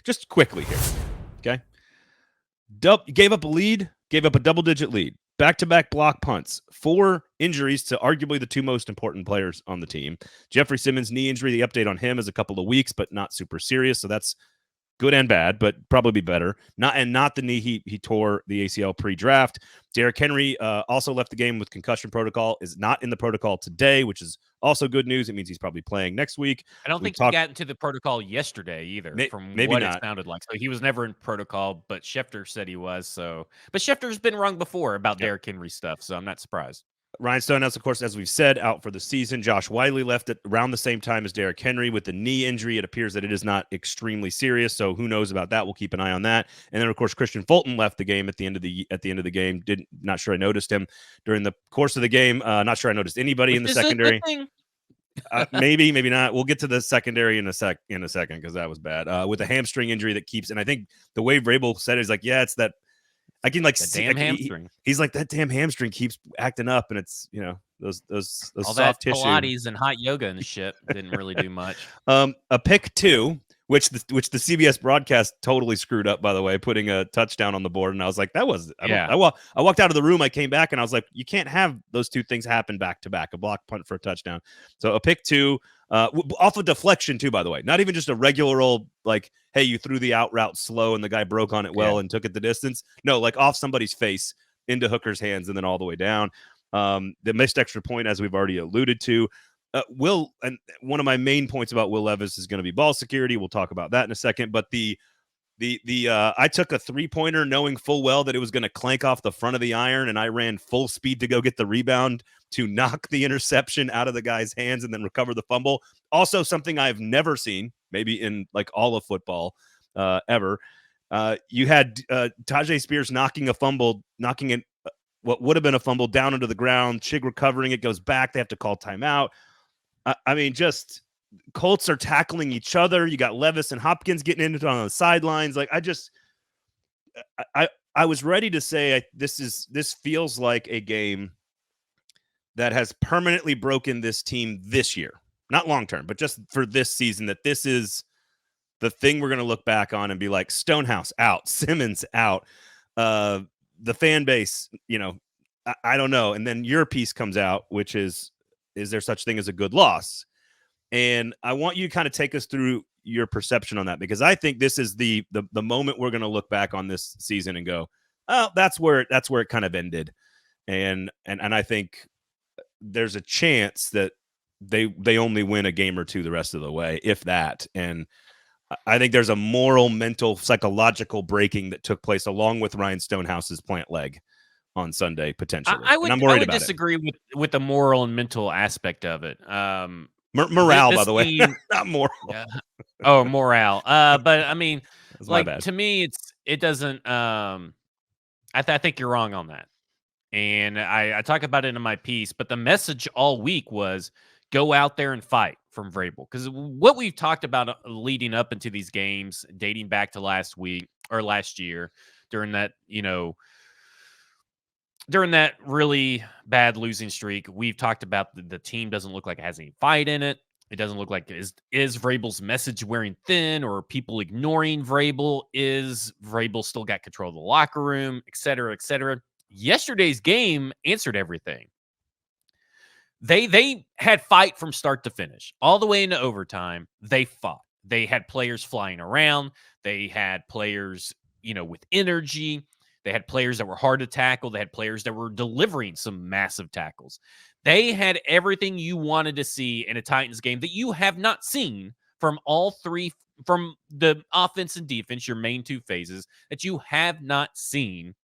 just quickly here. Okay. Gave up a lead, gave up a double-digit lead. Back-to-back block punts. 4 injuries to arguably the 2 most important players on the team. Jeffrey Simmons' knee injury, the update on him is a couple of weeks, but not super serious. So that's good and bad, but probably better. Not the knee he tore the ACL pre-draft. Derrick Henry also left the game with concussion protocol, is not in the protocol today, which is also good news. It means he's probably playing next week. I don't think he got into the protocol yesterday either, from maybe what not. it sounded like. So he was never in protocol, but Schefter said he was. So, but Schefter's been wrong before about Derrick Henry stuff, so I'm not surprised. Ryan Stonehouse, of course, as we've said, out for the season. Josh Wiley left at around the same time as Derrick Henry with the knee injury. It appears that it is not extremely serious, so who knows about that? We'll keep an eye on that. And then, of course, Christian Fulton left the game at the end of the game. Not sure I noticed him during the course of the game. Not sure I noticed anybody in the secondary. Maybe not. We'll get to the secondary in a second because that was bad. With a hamstring injury that keeps, and I think the way Vrabel said it is like, yeah, it's that. I can like see hamstring. He's like, that damn hamstring keeps acting up, and it's those all soft that tissue. Pilates and hot yoga and shit didn't really do much. A pick 2, which the CBS broadcast totally screwed up, by the way, putting a touchdown on the board, and I was like, that was I walked out of the room, I came back, and I was like, you can't have those 2 things happen back to back, a block punt for a touchdown. So a pick 2. Off a deflection too, by the way, not even just a regular old like, hey, you threw the out route slow and the guy broke on it well and took it the distance. No, like off somebody's face into Hooker's hands and then all the way down. The missed extra point, as we've already alluded to. And one of my main points about Will Levis is going to be ball security. We'll talk about that in a second. But I took a 3-pointer knowing full well that it was going to clank off the front of the iron, and I ran full speed to go get the rebound to knock the interception out of the guy's hands and then recover the fumble. Also, something I've never seen, maybe in like all of football ever. You had Tajay Spears knocking it, what would have been a fumble, down into the ground. Chig recovering it, goes back. They have to call timeout. I mean, just Colts are tackling each other. You got Levis and Hopkins getting into it on the sidelines. Like, I was ready to say this feels like a game that has permanently broken this team this year, not long term, but just for this season. That this is the thing we're going to look back on and be like, Stonehouse out, Simmons out, the fan base. I don't know. And then your piece comes out, which is there such thing as a good loss? And I want you to kind of take us through your perception on that, because I think this is the moment we're going to look back on this season and go, oh, that's where it kind of ended. And I think there's a chance that they only win a game or 2 the rest of the way, if that. And I think there's a moral, mental, psychological breaking that took place along with Ryan Stonehouse's plant leg on Sunday, potentially. I would disagree with the moral and mental aspect of it. Morale, by the way, not moral. Yeah. Oh, morale. But I mean, like, to me, it doesn't. I think you're wrong on that, and I talk about it in my piece. But the message all week was go out there and fight from Vrabel, because what we've talked about leading up into these games, dating back to last year, during that during that really bad losing streak, we've talked about the team doesn't look like it has any fight in it. It doesn't look like is Vrabel's message wearing thin, or people ignoring Vrabel? Is Vrabel still got control of the locker room, et cetera, et cetera? Yesterday's game answered everything. They had fight from start to finish, all the way into overtime. They fought. They had players flying around. They had players, with energy. They had players that were hard to tackle. They had players that were delivering some massive tackles. They had everything you wanted to see in a Titans game that you have not seen from all 3, from the offense and defense, your main 2 phases, that you have not seen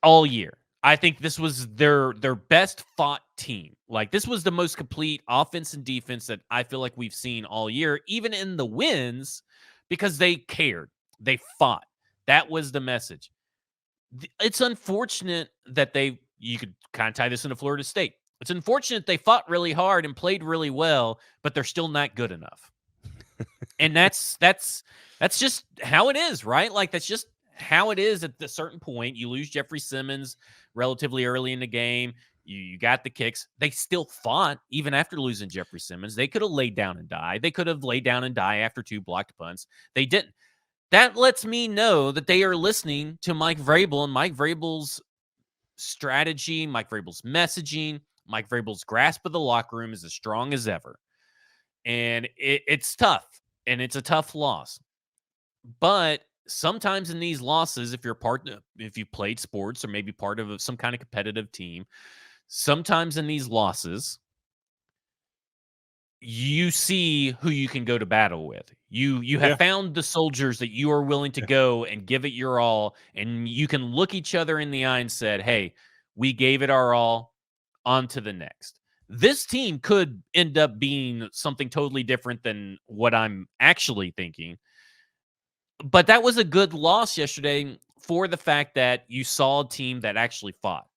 all year. I think this was their best fought team. Like, this was the most complete offense and defense that I feel like we've seen all year, even in the wins, because they cared. They fought. That was the message. It's unfortunate that you could kind of tie this into Florida State. It's unfortunate they fought really hard and played really well, but they're still not good enough. And that's just how it is, right? Like, that's just how it is at a certain point. You lose Jeffrey Simmons relatively early in the game. You got the kicks. They still fought even after losing Jeffrey Simmons. They could have laid down and died. They could have laid down and died after 2 blocked punts. They didn't. That lets me know that they are listening to Mike Vrabel and Mike Vrabel's strategy, Mike Vrabel's messaging. Mike Vrabel's grasp of the locker room is as strong as ever. And it's tough, and it's a tough loss. But sometimes in these losses, if you played sports or maybe part of some kind of competitive team, sometimes in these losses, you see who you can go to battle with. You have found the soldiers that you are willing to go and give it your all, and you can look each other in the eye and said, "Hey, we gave it our all. On to the next." This team could end up being something totally different than what I'm actually thinking. But that was a good loss yesterday for the fact that you saw a team that actually fought.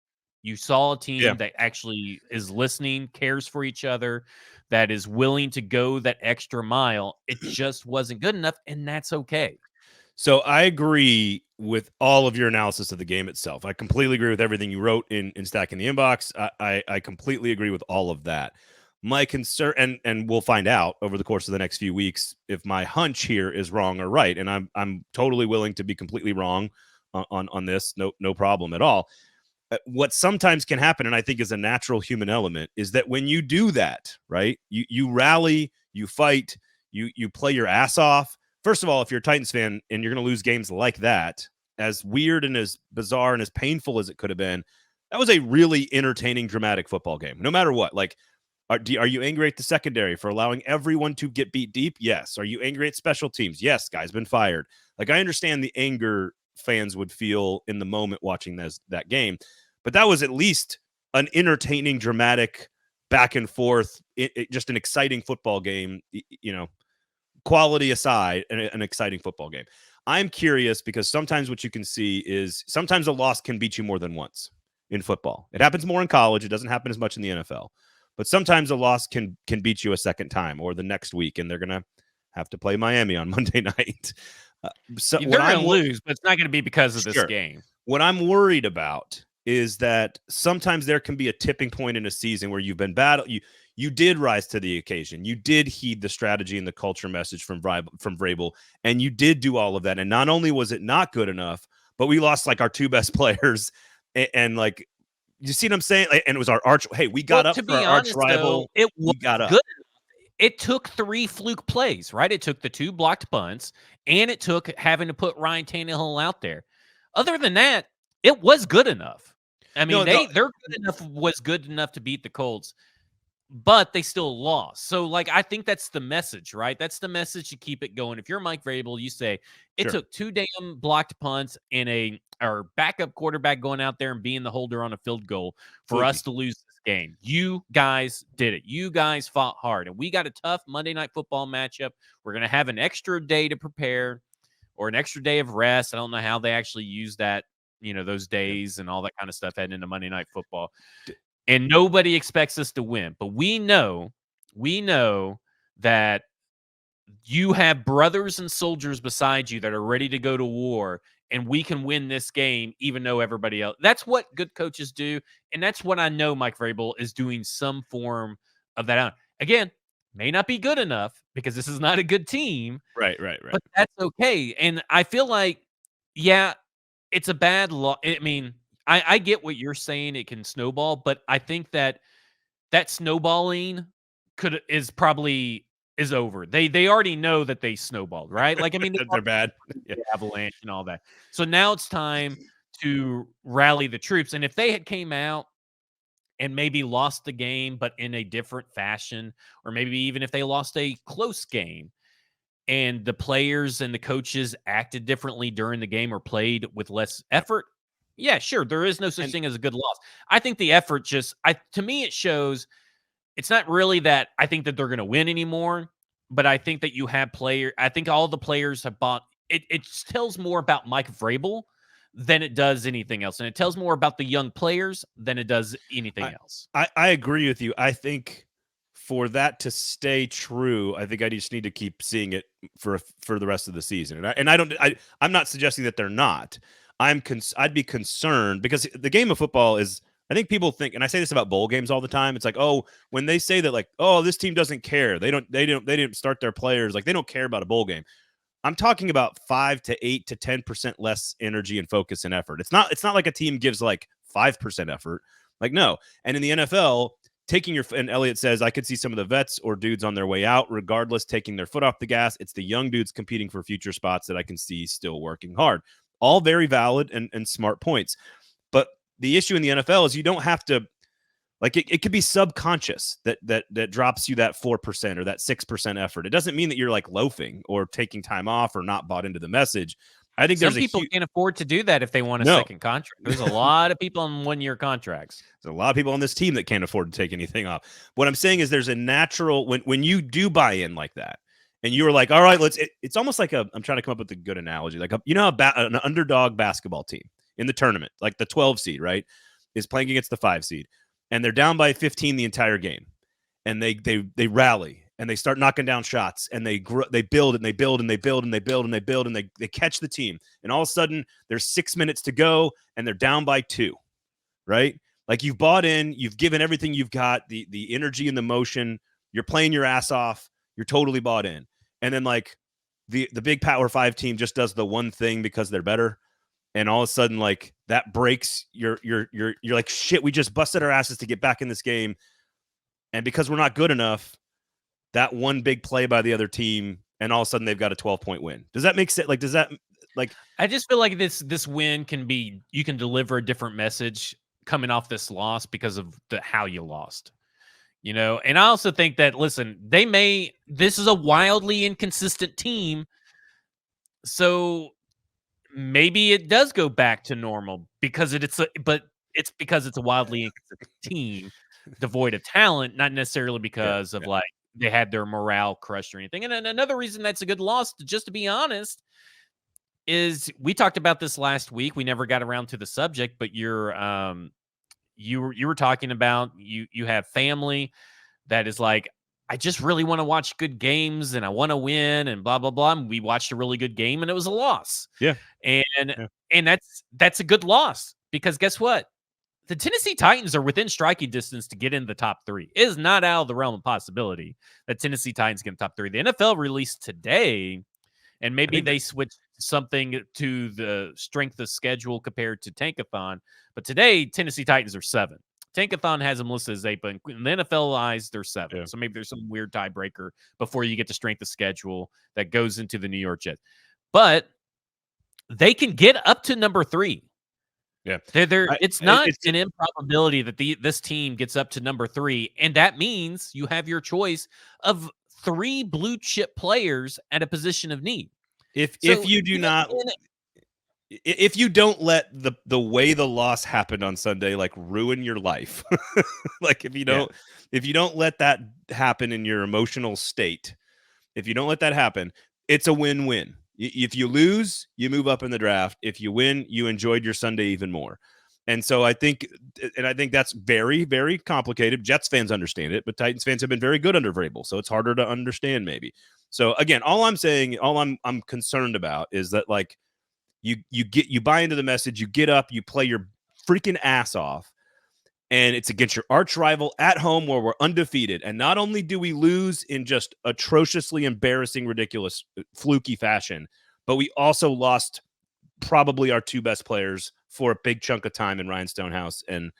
You saw a team that actually is listening, cares for each other, that is willing to go that extra mile. It just wasn't good enough, and that's okay. So I agree with all of your analysis of the game itself. I completely agree with everything you wrote in Stacking the Inbox. I completely agree with all of that. My concern, and we'll find out over the course of the next few weeks if my hunch here is wrong or right. And I'm totally willing to be completely wrong on this. No problem at all. What sometimes can happen, and I think is a natural human element, is that when you do that, right, you rally, you fight, you play your ass off. First of all, if you're a Titans fan and you're going to lose games like that, as weird and as bizarre and as painful as it could have been, that was a really entertaining, dramatic football game. No matter what, like, are you angry at the secondary for allowing everyone to get beat deep? Yes. Are you angry at special teams? Yes. Guy's been fired. Like, I understand the anger fans would feel in the moment watching that game, but that was at least an entertaining, dramatic, back and forth, just an exciting football game. Quality aside, an exciting football game. I'm curious because sometimes what you can see is sometimes a loss can beat you more than once in football. It happens more in college. It doesn't happen as much in the NFL. But sometimes a loss can beat you a second time or the next week, and they're going to have to play Miami on Monday night. So they're going to lose, but it's not going to be because of this game. What I'm worried about is that sometimes there can be a tipping point in a season where you've been battled. You did rise to the occasion. You did heed the strategy and the culture message from Vrabel, and you did do all of that. And not only was it not good enough, but we lost like our 2 best players, and like, you see what I'm saying? And it was our arch. Hey, we got up for our arch rival. It was good. It took 3 fluke plays, right? It took the 2 blocked punts, and it took having to put Ryan Tannehill out there. Other than that, it was good enough. I mean, their good enough was good enough to beat the Colts, but they still lost. So, like, I think that's the message, right? That's the message to keep it going. If you're Mike Vrabel, you say it took 2 damn blocked punts and our backup quarterback going out there and being the holder on a field goal for us to lose this game. You guys did it. You guys fought hard, and we got a tough Monday Night Football matchup. We're going to have an extra day to prepare or an extra day of rest. I don't know how they actually use that, those days and all that kind of stuff heading into Monday Night Football. And nobody expects us to win, but we know that you have brothers and soldiers beside you that are ready to go to war, and we can win this game even though everybody else. That's what good coaches do, and that's what I know Mike Vrabel is doing some form of that out. Again, may not be good enough because this is not a good team. Right. But that's okay. And I feel like, it's a bad loss. I mean, I get what you're saying. It can snowball, but I think that snowballing is over. They already know that they snowballed, right? Like, I mean, they're bad. Avalanche and all that. So now it's time to rally the troops. And if they had came out and maybe lost the game, but in a different fashion, or maybe even if they lost a close game and the players and the coaches acted differently during the game or played with less effort, yeah, sure. There is no such thing as a good loss. I think the effort to me, it shows it's not really that I think that they're going to win anymore, but I think that you have I think all the players have bought it. It tells more about Mike Vrabel than it does anything else. And it tells more about the young players than it does anything else. I agree with you. I think for that to stay true, I think I just need to keep seeing it for the rest of the season. I'm not suggesting that they're not. I'd be concerned because the game of football is I think people think, and I say this about bowl games all the time. It's like, oh, when they say that, like, oh, this team doesn't care. They didn't start their players. Like, they don't care about a bowl game. I'm talking about 5 to 8 to 10% less energy and focus and effort. It's not like a team gives like 5% effort. Like, no. And in the NFL, and Elliott says, I could see some of the vets or dudes on their way out, regardless, taking their foot off the gas. It's the young dudes competing for future spots that I can see still working hard. All very valid and smart points. But the issue in the NFL is you don't have to, like, it could be subconscious that drops you that 4% or that 6% effort. It doesn't mean that you're like loafing or taking time off or not bought into the message. I think some people can't afford to do that if they want a second contract. There's a lot of people on 1-year contracts. There's a lot of people on this team that can't afford to take anything off. What I'm saying is there's a natural, when you do buy in like that, and you were like, all right, it's almost like I'm trying to come up with a good analogy. Like, an underdog basketball team in the tournament, like the 12 seed, right, is playing against the 5 seed, and they're down by 15 the entire game, and they rally and they start knocking down shots, and they build and they build and they build and they build and they build and they catch the team, and all of a sudden there's 6 minutes to go and they're down by 2, right? Like, you've bought in, you've given everything you've got, the energy and the motion, you're playing your ass off, you're totally bought in, and then like the big Power 5 team just does the one thing because they're better. And all of a sudden, like, that breaks you're like, shit, we just busted our asses to get back in this game. And because we're not good enough, that one big play by the other team, and all of a sudden they've got a 12-point win. Does that make sense? Like, I just feel like this win you can deliver a different message coming off this loss because of how you lost. And I also think that, listen, this is a wildly inconsistent team. So maybe it does go back to normal because it's because it's a wildly inconsistent team, devoid of talent, not necessarily because of like they had their morale crushed or anything. And then another reason that's a good loss, just to be honest, is we talked about this last week. We never got around to the subject, but you were talking about you have family that is like, I just really want to watch good games and I want to win and blah, blah, blah. And we watched a really good game and it was a loss. Yeah. And that's a good loss because guess what? The Tennessee Titans are within striking distance to get in the top 3. It is not out of the realm of possibility that Tennessee Titans get in the top 3. The NFL released today, and maybe they switched something to the strength of schedule compared to Tankathon. But today, Tennessee Titans are 7. Tankathon has them listed as 8, but in the NFL eyes, they're 7. Yeah. So maybe there's some weird tiebreaker before you get to strength of schedule that goes into the New York Jets. But they can get up to number 3. Yeah, it's not an improbability that this team gets up to number 3, and that means you have your choice of 3 blue chip players at a position of need. If you don't let the way the loss happened on Sunday like ruin your life, like if you don't let that happen in your emotional state, if you don't let that happen, it's a win-win. If you lose, you move up in the draft. If you win, you enjoyed your Sunday even more. And so I think that's very, very complicated. Jets fans understand it, but Titans fans have been very good under Vrabel, so it's harder to understand maybe. So again, all I'm concerned about is that, like, you buy into the message, you get up, you play your freaking ass off, and it's against your arch rival at home where we're undefeated. And not only do we lose in just atrociously embarrassing, ridiculous, fluky fashion, but we also lost probably our 2 best players for a big chunk of time in Ryan Stonehouse and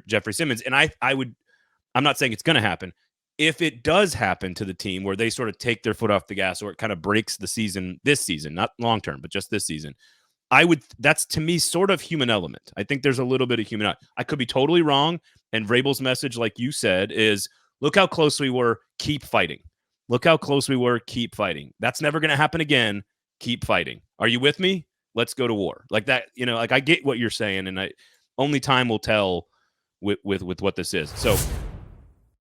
Jeffrey Simmons. And I'm not saying it's going to happen. If it does happen to the team where they sort of take their foot off the gas or it kind of breaks the season, this season, not long term, but just this season, that's to me sort of human element. I think there's a little bit of human. I could be totally wrong. And Vrabel's message, like you said, is look how close we were. Keep fighting. Look how close we were. Keep fighting. That's never going to happen again. Keep fighting. Are you with me? Let's go to war. Like that, like I get what you're saying, and only time will tell with what this is. So